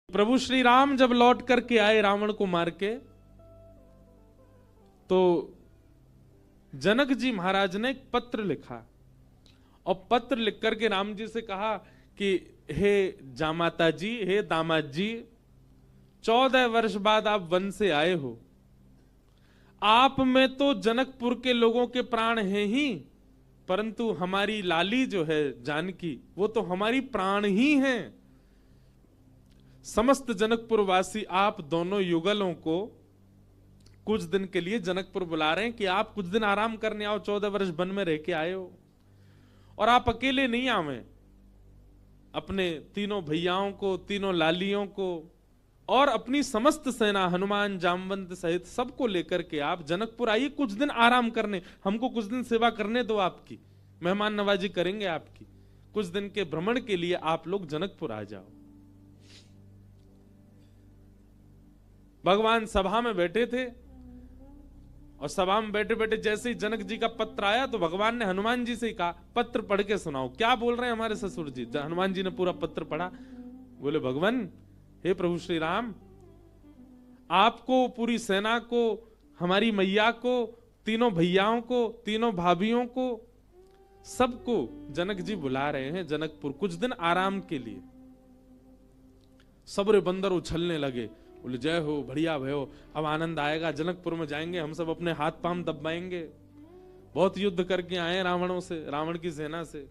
प्रभु श्री राम जब लौट करके आए रावण को मार के, तो जनक जी महाराज ने एक पत्र लिखा और पत्र लिख करके राम जी से कहा कि हे जामाता जी, हे दामाद जी, 14 वर्ष बाद आप वन से आए हो। आप में तो जनकपुर के लोगों के प्राण हैं ही, परंतु हमारी लाली जो है जानकी, वो तो हमारी प्राण ही हैं। समस्त जनकपुर वासी आप दोनों युगलों को कुछ दिन के लिए जनकपुर बुला रहे हैं कि आप कुछ दिन आराम करने आओ। 14 वर्ष वन में रह के आए हो, और आप अकेले नहीं आवे, अपने तीनों भैयाओं को, तीनों लालियों को और अपनी समस्त सेना हनुमान जामवंत सहित सबको लेकर के आप जनकपुर आइए कुछ दिन आराम करने। हमको कुछ दिन सेवा करने दो, आपकी मेहमान नवाजी करेंगे आपकी। कुछ दिन के भ्रमण के लिए आप लोग जनकपुर आ जाओ। भगवान सभा में बैठे थे और सभा में बैठे बैठे जैसे ही जनक जी का पत्र आया तो भगवान ने हनुमान जी से कहा, पत्र पढ़ के सुनाओ, क्या बोल रहे हैं हमारे ससुर जी। हनुमान जी ने पूरा पत्र पढ़ा। बोले, भगवान, हे प्रभु श्री राम, आपको, पूरी सेना को, हमारी मैया को, तीनों भैयाओं को, तीनों भाभियों को, सबको जनक जी बुला रहे हैं जनकपुर कुछ दिन आराम के लिए। सबरे बंदर उछलने लगे। बोले, जय हो, बढ़िया भयो, अब आनंद आएगा, जनकपुर में जाएंगे, हम सब अपने हाथ पांव दबाएंगे। बहुत युद्ध करके आए रावणों से, रावण की सेना से,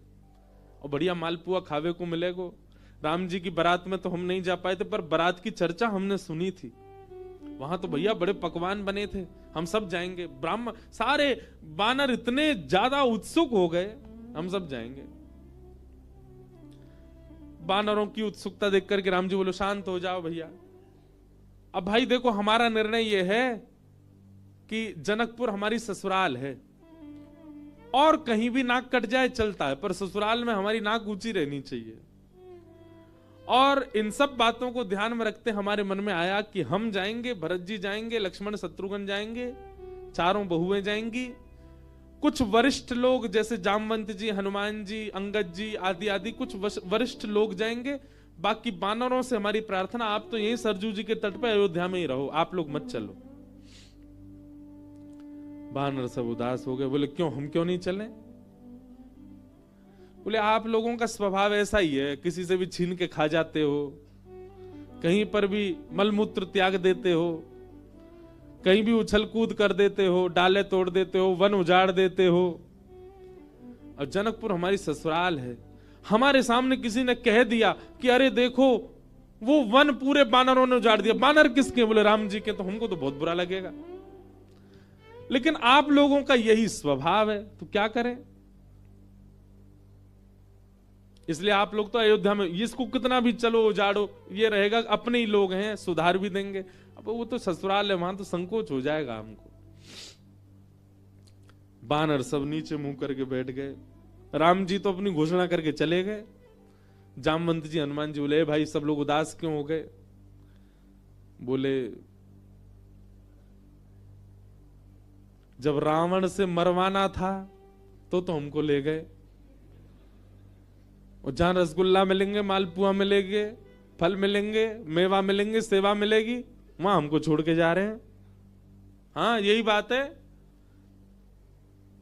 और बढ़िया मालपुआ खावे को मिलेगो। राम जी की बारात में तो हम नहीं जा पाए थे, पर बारात की चर्चा हमने सुनी थी। वहां तो भैया बड़े पकवान बने थे, हम सब जाएंगे। ब्राह्मण सारे बानर इतने ज्यादा उत्सुक हो गए, हम सब जाएंगे। बानरों की उत्सुकता देख करके राम जी बोलो, शांत हो जाओ भैया। अब भाई देखो, हमारा निर्णय यह है कि जनकपुर हमारी ससुराल है, और कहीं भी नाक कट जाए चलता है, पर ससुराल में हमारी नाक ऊंची रहनी चाहिए। और इन सब बातों को ध्यान में रखते हमारे मन में आया कि हम जाएंगे, भरत जी जाएंगे, लक्ष्मण शत्रुघ्न जाएंगे, चारों बहुएं जाएंगी, कुछ वरिष्ठ लोग जैसे जामवंत जी, हनुमान जी, अंगद जी आदि आदि कुछ वरिष्ठ लोग जाएंगे। बाकी बानरों से हमारी प्रार्थना, आप तो यहीं सरजू जी के तट पे अयोध्या में ही रहो, आप लोग मत चलो। बानर सब उदास हो गए। बोले, क्यों, हम क्यों नहीं चले? बोले, आप लोगों का स्वभाव ऐसा ही है, किसी से भी छीन के खा जाते हो, कहीं पर भी मलमूत्र त्याग देते हो, कहीं भी उछल कूद कर देते हो, डाले तोड़ देते हो, वन उजाड़ देते हो। और जनकपुर हमारी ससुराल है। हमारे सामने किसी ने कह दिया कि अरे देखो, वो वन पूरे बानरों ने उजाड़ दिया। बानर किसके? बोले, राम जी के। तो हमको तो बहुत बुरा लगेगा, लेकिन आप लोगों का यही स्वभाव है, तो क्या करें। इसलिए आप लोग तो अयोध्या में, इसको कितना भी चलो उजाड़ो, ये रहेगा अपने ही लोग हैं, सुधार भी देंगे। अब वो तो ससुराल है, वहां तो संकोच हो जाएगा हमको। बानर सब नीचे मुंह करके बैठ गए। राम जी तो अपनी घोषणा करके चले गए। जामवंत जी, हनुमान जी बोले, भाई सब लोग उदास क्यों हो गए? बोले, जब रावण से मरवाना था तो हमको ले गए, और जहां रसगुल्ला मिलेंगे, मालपुआ मिलेंगे, फल मिलेंगे, मेवा मिलेंगे, सेवा मिलेगी, वहां हमको छोड़ के जा रहे हैं। हाँ, यही बात है।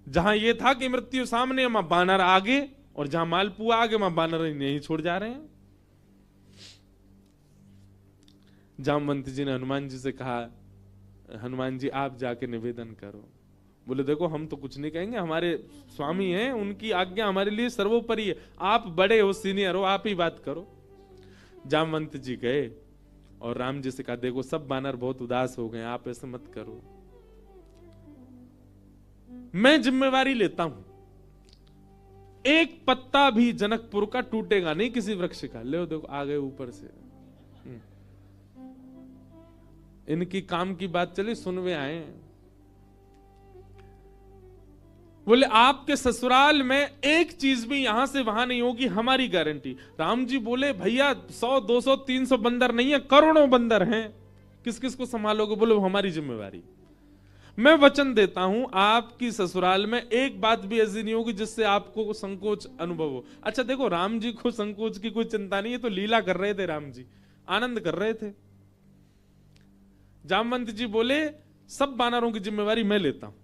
जहां ये था कि मृत्यु सामने, वहां बानर आगे, और जहां मालपुआ आगे, वहां बानर नहीं छोड़ जा रहे हैं। जामवंत जी ने हनुमान जी से कहा, हनुमान जी आप जाके निवेदन करो। बोले, देखो हम तो कुछ नहीं कहेंगे, हमारे स्वामी हैं, उनकी आज्ञा हमारे लिए सर्वोपरि है। आप बड़े हो, सीनियर हो, आप ही बात करो। जामवंत जी गए और राम जी से कहा, देखो सब बानर बहुत उदास हो गए, आप ऐसे मत करो, मैं जिम्मेवारी लेता हूं, एक पत्ता भी जनकपुर का टूटेगा नहीं, किसी वृक्ष का। ले देखो, आ गए ऊपर से। इनकी काम की बात चली, सुनवे आए। बोले, आपके ससुराल में एक चीज भी यहां से वहां नहीं होगी, हमारी गारंटी। राम जी बोले, भैया 100, 200, 300 बंदर नहीं है, करोड़ों बंदर हैं, किस किस को संभालोगे? बोले, हमारी जिम्मेवारी। मैं वचन देता हूं, आपकी ससुराल में एक बात भी ऐसी नहीं होगी जिससे आपको संकोच अनुभव हो। अच्छा देखो, राम जी को संकोच की कोई चिंता नहीं है, तो लीला कर रहे थे राम जी। आनंद कर रहे थे। जामवंत जी बोले सब बानरों की जिम्मेवारी मैं लेता हूं।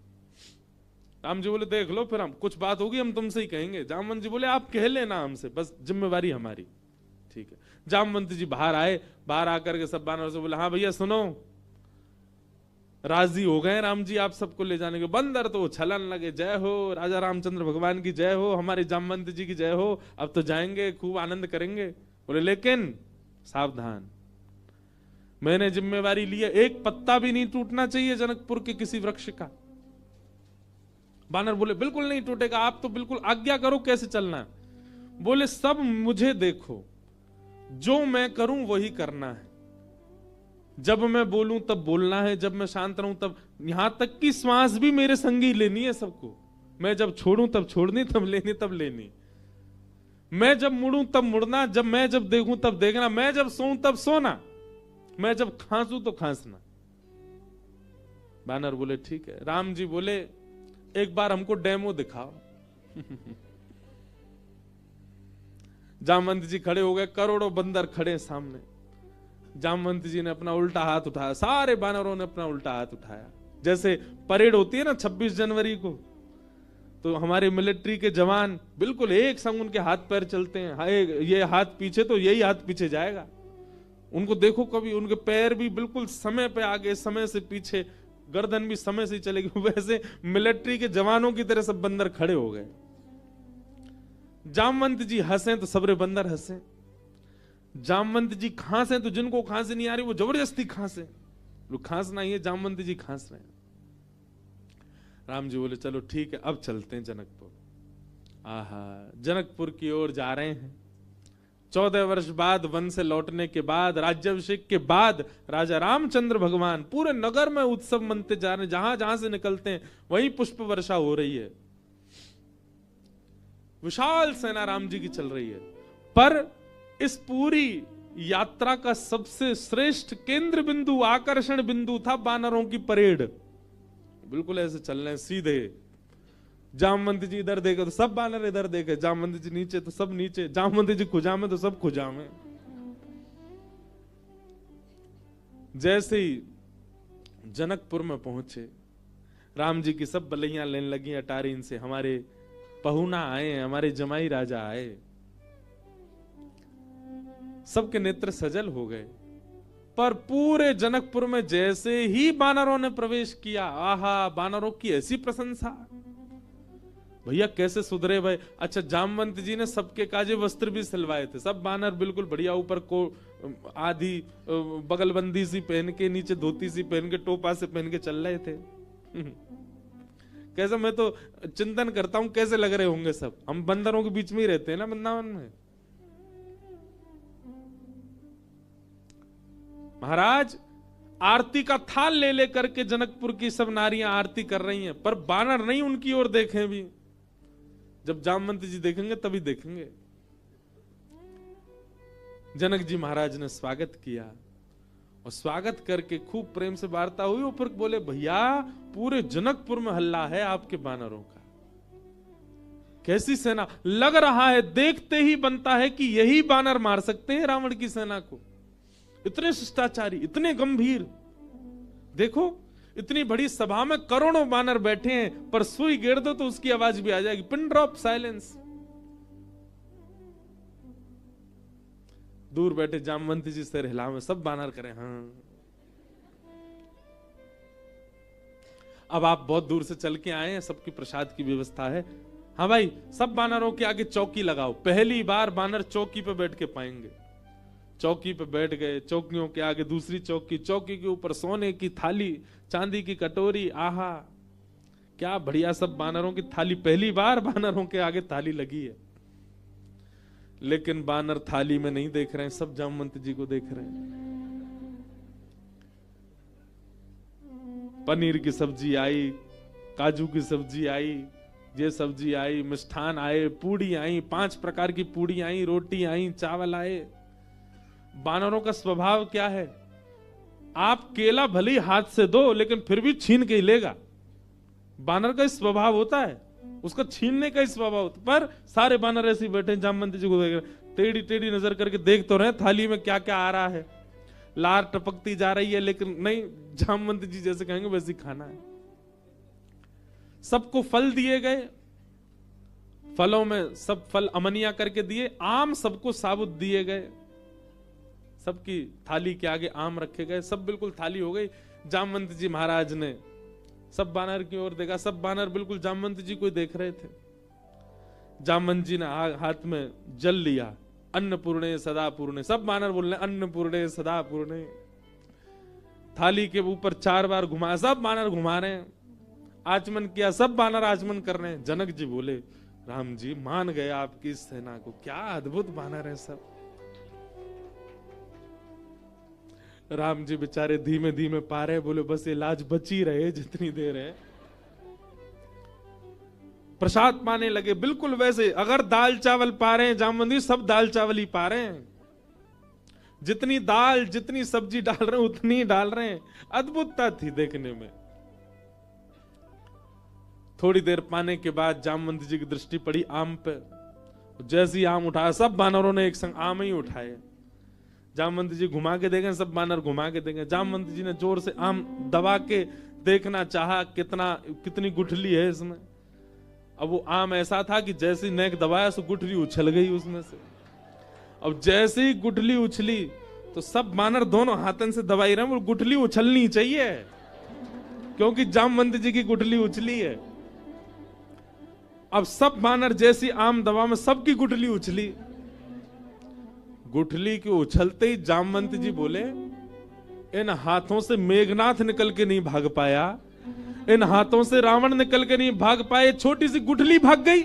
राम जी बोले देख लो, फिर हम कुछ बात होगी हम तुमसे ही कहेंगे। जामवंत जी बोले आप कह लेना हमसे, बस जिम्मेवारी हमारी। ठीक है। जामवंत जी बाहर आए, बाहर आकर के सब बानरों से बोले हाँ भैया सुनो, राजी हो गए राम जी आप सबको ले जाने के। बंदर तो छलन लगे, जय हो राजा रामचंद्र भगवान की जय हो, हमारे जामवंत जी की जय हो, अब तो जाएंगे खूब आनंद करेंगे। बोले लेकिन सावधान, मैंने जिम्मेवारी ली है, एक पत्ता भी नहीं टूटना चाहिए जनकपुर के किसी वृक्ष का। बानर बोले बिल्कुल नहीं टूटेगा, आप तो बिल्कुल आज्ञा करो कैसे चलना है। बोले सब मुझे देखो, जो मैं करूं वही करना है, जब मैं बोलूं तब बोलना है, जब मैं शांत रहूं तब, यहां तक कि श्वास भी मेरे संगी लेनी है सबको। मैं जब छोड़ूं तब छोड़नी, तब लेनी तब लेनी, मैं जब मुड़ूं तब मुड़ना, मैं जब देखूं तब देखना, मैं जब सोऊं तब सोना, मैं जब खांसूं तो खांसना। बानर बोले ठीक है। राम जी बोले एक बार हमको डेमो दिखाओ। जामवंत जी खड़े हो गए, करोड़ों बंदर खड़े सामने। जामवंत जी ने अपना उल्टा हाथ उठाया, सारे बानरों ने अपना उल्टा हाथ उठाया। जैसे परेड होती है ना 26 जनवरी को, तो हमारे मिलिट्री के जवान बिल्कुल एक संग उनके हाथ पैर चलते हैं, ये हाथ पीछे तो यही हाथ पीछे जाएगा। उनको देखो कभी, उनके पैर भी बिल्कुल समय पे आगे, समय से पीछे, गर्दन भी समय से चलेगी। वैसे मिलिट्री के जवानों की तरह सब बंदर खड़े हो गए। जामवंत जी हंसे तो सबरे बंदर हंसे। जामवंत जी खांसे तो जिनको खांसी नहीं आ रही वो जबरदस्ती खांसे। खांसना ही है, जामवंत जी खांस रहे हैं। राम जी बोले चलो ठीक है, अब चलते हैं जनकपुर। आहा, जनकपुर की ओर जा रहे हैं। 14 वर्ष बाद वन से लौटने के बाद, राज्याभिषेक के बाद राजा रामचंद्र भगवान पूरे नगर में उत्सव मनते जा रहे हैं। जहां जहां से निकलते हैं वहीं पुष्प वर्षा हो रही है, विशाल सेना राम जी की चल रही है। पर इस पूरी यात्रा का सबसे श्रेष्ठ केंद्र बिंदु, आकर्षण बिंदु था बानरों की परेड। बिल्कुल ऐसे चल रहे हैं सीधे। जामवंत जी इधर देखे तो सब बानर इधर देखे, जामवंत जी नीचे तो सब नीचे, जामवंत जी खुजा में तो सब खुजा में। जैसे ही जनकपुर में पहुंचे, राम जी की सब बलैया लेने लगी अटारीन से। हमारे पहुना आए, हमारे जमाई राजा आए। सबके नेत्र सजल हो गए। पर पूरे जनकपुर में जैसे ही बानरों ने प्रवेश किया, आहा, बानरों की ऐसी प्रशंसा, भैया कैसे सुधरे भाई। अच्छा, जामवंत जी ने सबके काजे वस्त्र भी सिलवाए थे। सब बानर बिल्कुल बढ़िया, ऊपर को आधी बगलबंदी सी पहन के, नीचे धोती सी पहन के, टोपा से पहन के चल रहे थे। कैसे, मैं तो चिंतन करता हूं कैसे लग रहे होंगे सब। हम बंदरों के बीच में ही रहते हैं ना वृंदावन में। महाराज आरती का थाल ले लेकर के जनकपुर की सब नारियां आरती कर रही हैं, पर बानर नहीं उनकी ओर देखें भी। जब जामवंत जी देखेंगे तभी देखेंगे। जनक जी महाराज ने स्वागत किया और स्वागत करके खूब प्रेम से वार्ता हुई। ऊपर बोले भैया पूरे जनकपुर में हल्ला है आपके बानरों का, कैसी सेना। लग रहा है देखते ही बनता है कि यही बानर मार सकते हैं रावण की सेना को। इतने शिष्टाचारी, इतने गंभीर। देखो इतनी बड़ी सभा में करोड़ों बानर बैठे हैं, पर सुई गिर दो तो उसकी आवाज भी आ जाएगी। Pin drop silence. दूर बैठे जामवंत जी सिर हिलावे, सब बानर करें हाँ। अब आप बहुत दूर से चल के आए हैं, सबकी प्रसाद की व्यवस्था है। हाँ भाई, सब बानरों के आगे चौकी लगाओ। पहली बार बानर चौकी पे बैठ के पाएंगे। चौकी पे बैठ गए, चौकियों के आगे दूसरी चौकी, चौकी के ऊपर सोने की थाली, चांदी की कटोरी। आहा, क्या बढ़िया। सब बानरों की थाली, पहली बार बानरों के आगे थाली लगी है। लेकिन बानर थाली में नहीं देख रहे हैं, सब जामवंत जी को देख रहे हैं। पनीर की सब्जी आई, काजू की सब्जी आई, ये सब्जी आई, मिष्ठान आए, पूड़ी आई, 5 प्रकार की पूड़ी आई, रोटी आई, चावल आए। बानरों का स्वभाव क्या है, आप केला भले ही हाथ से दो लेकिन फिर भी छीन के ही लेगा। बानर का स्वभाव होता है, उसका छीनने का ही स्वभाव होता है। पर सारे बानर ऐसे बैठे जामवंत जी को देख रहे, टेढ़ी टेढ़ी नजर करके देख तो रहे थाली में क्या क्या आ रहा है, लार टपकती जा रही है, लेकिन नहीं, जामवंत जी जैसे कहेंगे वैसे ही खाना है। सबको फल दिए गए, फलों में सब फल अमनिया करके दिए, आम सबको साबुत दिए गए, सबकी थाली के आगे आम रखे गए, सब बिल्कुल थाली हो गई। जामवंत जी महाराज ने सब बानर की ओर देखा, सब बानर बिल्कुल जामवंत जी को देख रहे थे। जामवंत जी ने हाथ में जल लिया, अन्नपूर्णे सदा पूर्णे, सब बानर बोल रहे अन्नपूर्णे सदा पूर्णे। थाली के ऊपर 4 बार घुमाया, सब बानर घुमा रहे हैं, आचमन किया, सब बानर आचमन कर रहे हैं। जनक जी बोले राम जी मान गए आपकी सेना को, क्या अद्भुत बानर है सब। राम जी बेचारे धीमे धीमे पा रहे, बोले बस ये लाज बची रहे जितनी देर है। प्रसाद पाने लगे बिल्कुल वैसे, अगर दाल चावल पा रहे हैं जामवंती, सब दाल चावल ही पा रहे हैं, जितनी दाल जितनी सब्जी डाल रहे हैं उतनी ही डाल रहे हैं। अद्भुतता थी देखने में। थोड़ी देर पाने के बाद जामवंत जी की दृष्टि पड़ी आम पे, जैसे ही आम उठाया सब बानरों ने एक संग आम ही उठाए। जामवंत जी घुमा के देखें, सब बानर घुमा के देखें। जामवंत जी ने जोर से आम दबा के देखना चाहा कितनी गुठली है इसमें। अब वो आम ऐसा था कि जैसे ही नेक दबाया सो गुठली उछल गई उसमें से। अब जैसे ही गुठली उछली तो सब बानर दोनों हाथन से दबाई रहे, वो गुठली उछलनी चाहिए क्योंकि जामवंत जी की गुठली उछली है। अब सब बानर जैसी आम दबा में सबकी गुठली उछली। गुठली के उछलते ही जामवंत जी बोले इन हाथों से मेघनाथ निकल के नहीं भाग पाया, इन हाथों से रावण निकल के नहीं भाग पाए, छोटी सी गुठली भाग गई।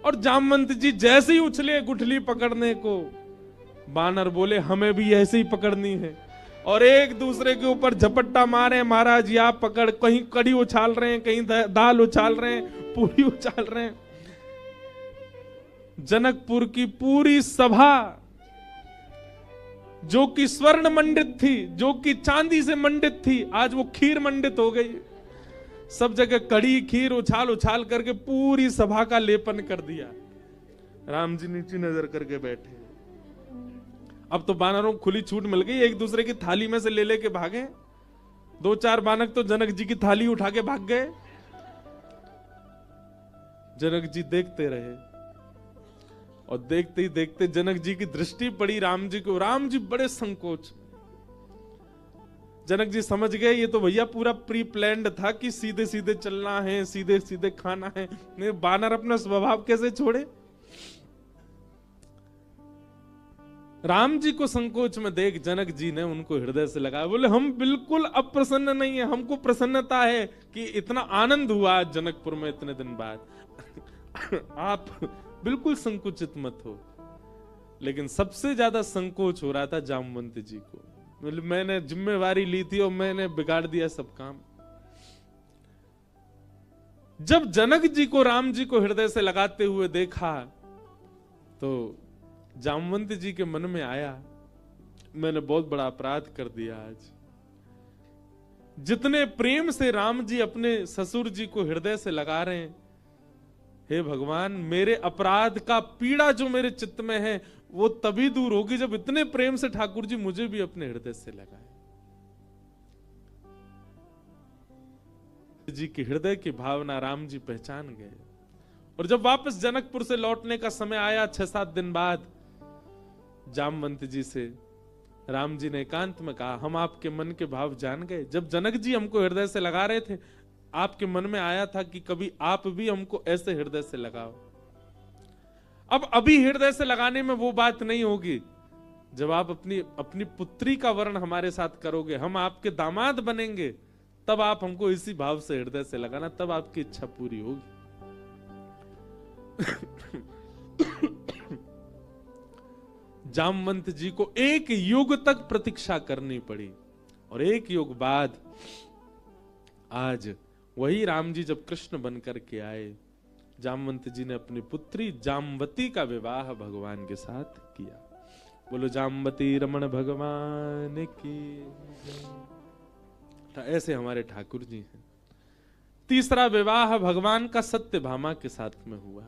और जामवंत जी जैसे ही उछले गुठली पकड़ने को, बानर बोले हमें भी ऐसे ही पकड़नी है, और एक दूसरे के ऊपर झपट्टा मारे। महाराज या पकड़, कहीं कड़ी उछाल रहे हैं, कहीं दाल उछाल रहे हैं, पूरी उछाल रहे हैं। जनकपुर की पूरी सभा जो कि स्वर्ण मंडित थी, जो कि चांदी से मंडित थी, आज वो खीर मंडित हो गई। सब जगह कड़ी खीर उछाल उछाल करके पूरी सभा का लेपन कर दिया। राम जी नीचे नजर करके बैठे। अब तो बानरों को खुली छूट मिल गई, एक दूसरे की थाली में से ले लेके भागे। 2-4 बानर तो जनक जी की थाली उठा के भाग गए। जनक जी देखते रहे और देखते ही देखते जनक जी की दृष्टि पड़ी राम जी को। राम जी बड़े संकोच। जनक जी समझ गए ये तो भैया पूरा प्री प्लान्ड था कि सीधे सीधे चलना है, सीधे सीधे खाना है। नहीं, बानर अपना स्वभाव कैसे छोड़े। राम जी को संकोच में देख जनक जी ने उनको हृदय से लगाया, बोले हम बिल्कुल अप्रसन्न नहीं है, हमको प्रसन्नता है कि इतना आनंद हुआ आज जनकपुर में इतने दिन बाद। आप बिल्कुल संकुचित मत हो। लेकिन सबसे ज्यादा संकोच हो रहा था जामवंत जी को। मैंने जिम्मेवारी ली थी और मैंने बिगाड़ दिया सब काम। जब जनक जी को राम जी को हृदय से लगाते हुए देखा तो जामवंत जी के मन में आया मैंने बहुत बड़ा अपराध कर दिया। आज जितने प्रेम से राम जी अपने ससुर जी को हृदय से लगा रहे हैं, हे भगवान मेरे अपराध का पीड़ा जो मेरे चित्त में है वो तभी दूर होगी जब इतने प्रेम से ठाकुर जी मुझे भी अपने हृदय से लगाए। जी की हृदय की भावना राम जी पहचान गए। और जब वापस जनकपुर से लौटने का समय आया 6-7 दिन बाद, जामवंत जी से राम जी ने एकांत में कहा हम आपके मन के भाव जान गए। जब जनक जी हमको हृदय से लगा रहे थे, आपके मन में आया था कि कभी आप भी हमको ऐसे हृदय से लगाओ। अब अभी हृदय से लगाने में वो बात नहीं होगी। जब आप अपनी पुत्री का वर्ण हमारे साथ करोगे, हम आपके दामाद बनेंगे, तब आप हमको इसी भाव से हृदय से लगाना, तब आपकी इच्छा पूरी होगी। जामवंत जी को 1 युग तक प्रतीक्षा करनी पड़ी और 1 युग बाद आज वही राम जी जब कृष्ण बनकर के आए, जामवंत जी ने अपनी पुत्री जामवती का विवाह भगवान के साथ किया। बोलो जामवती रमण भगवान की। ऐसे हमारे ठाकुर जी हैं। तीसरा विवाह भगवान का सत्यभामा के साथ में हुआ।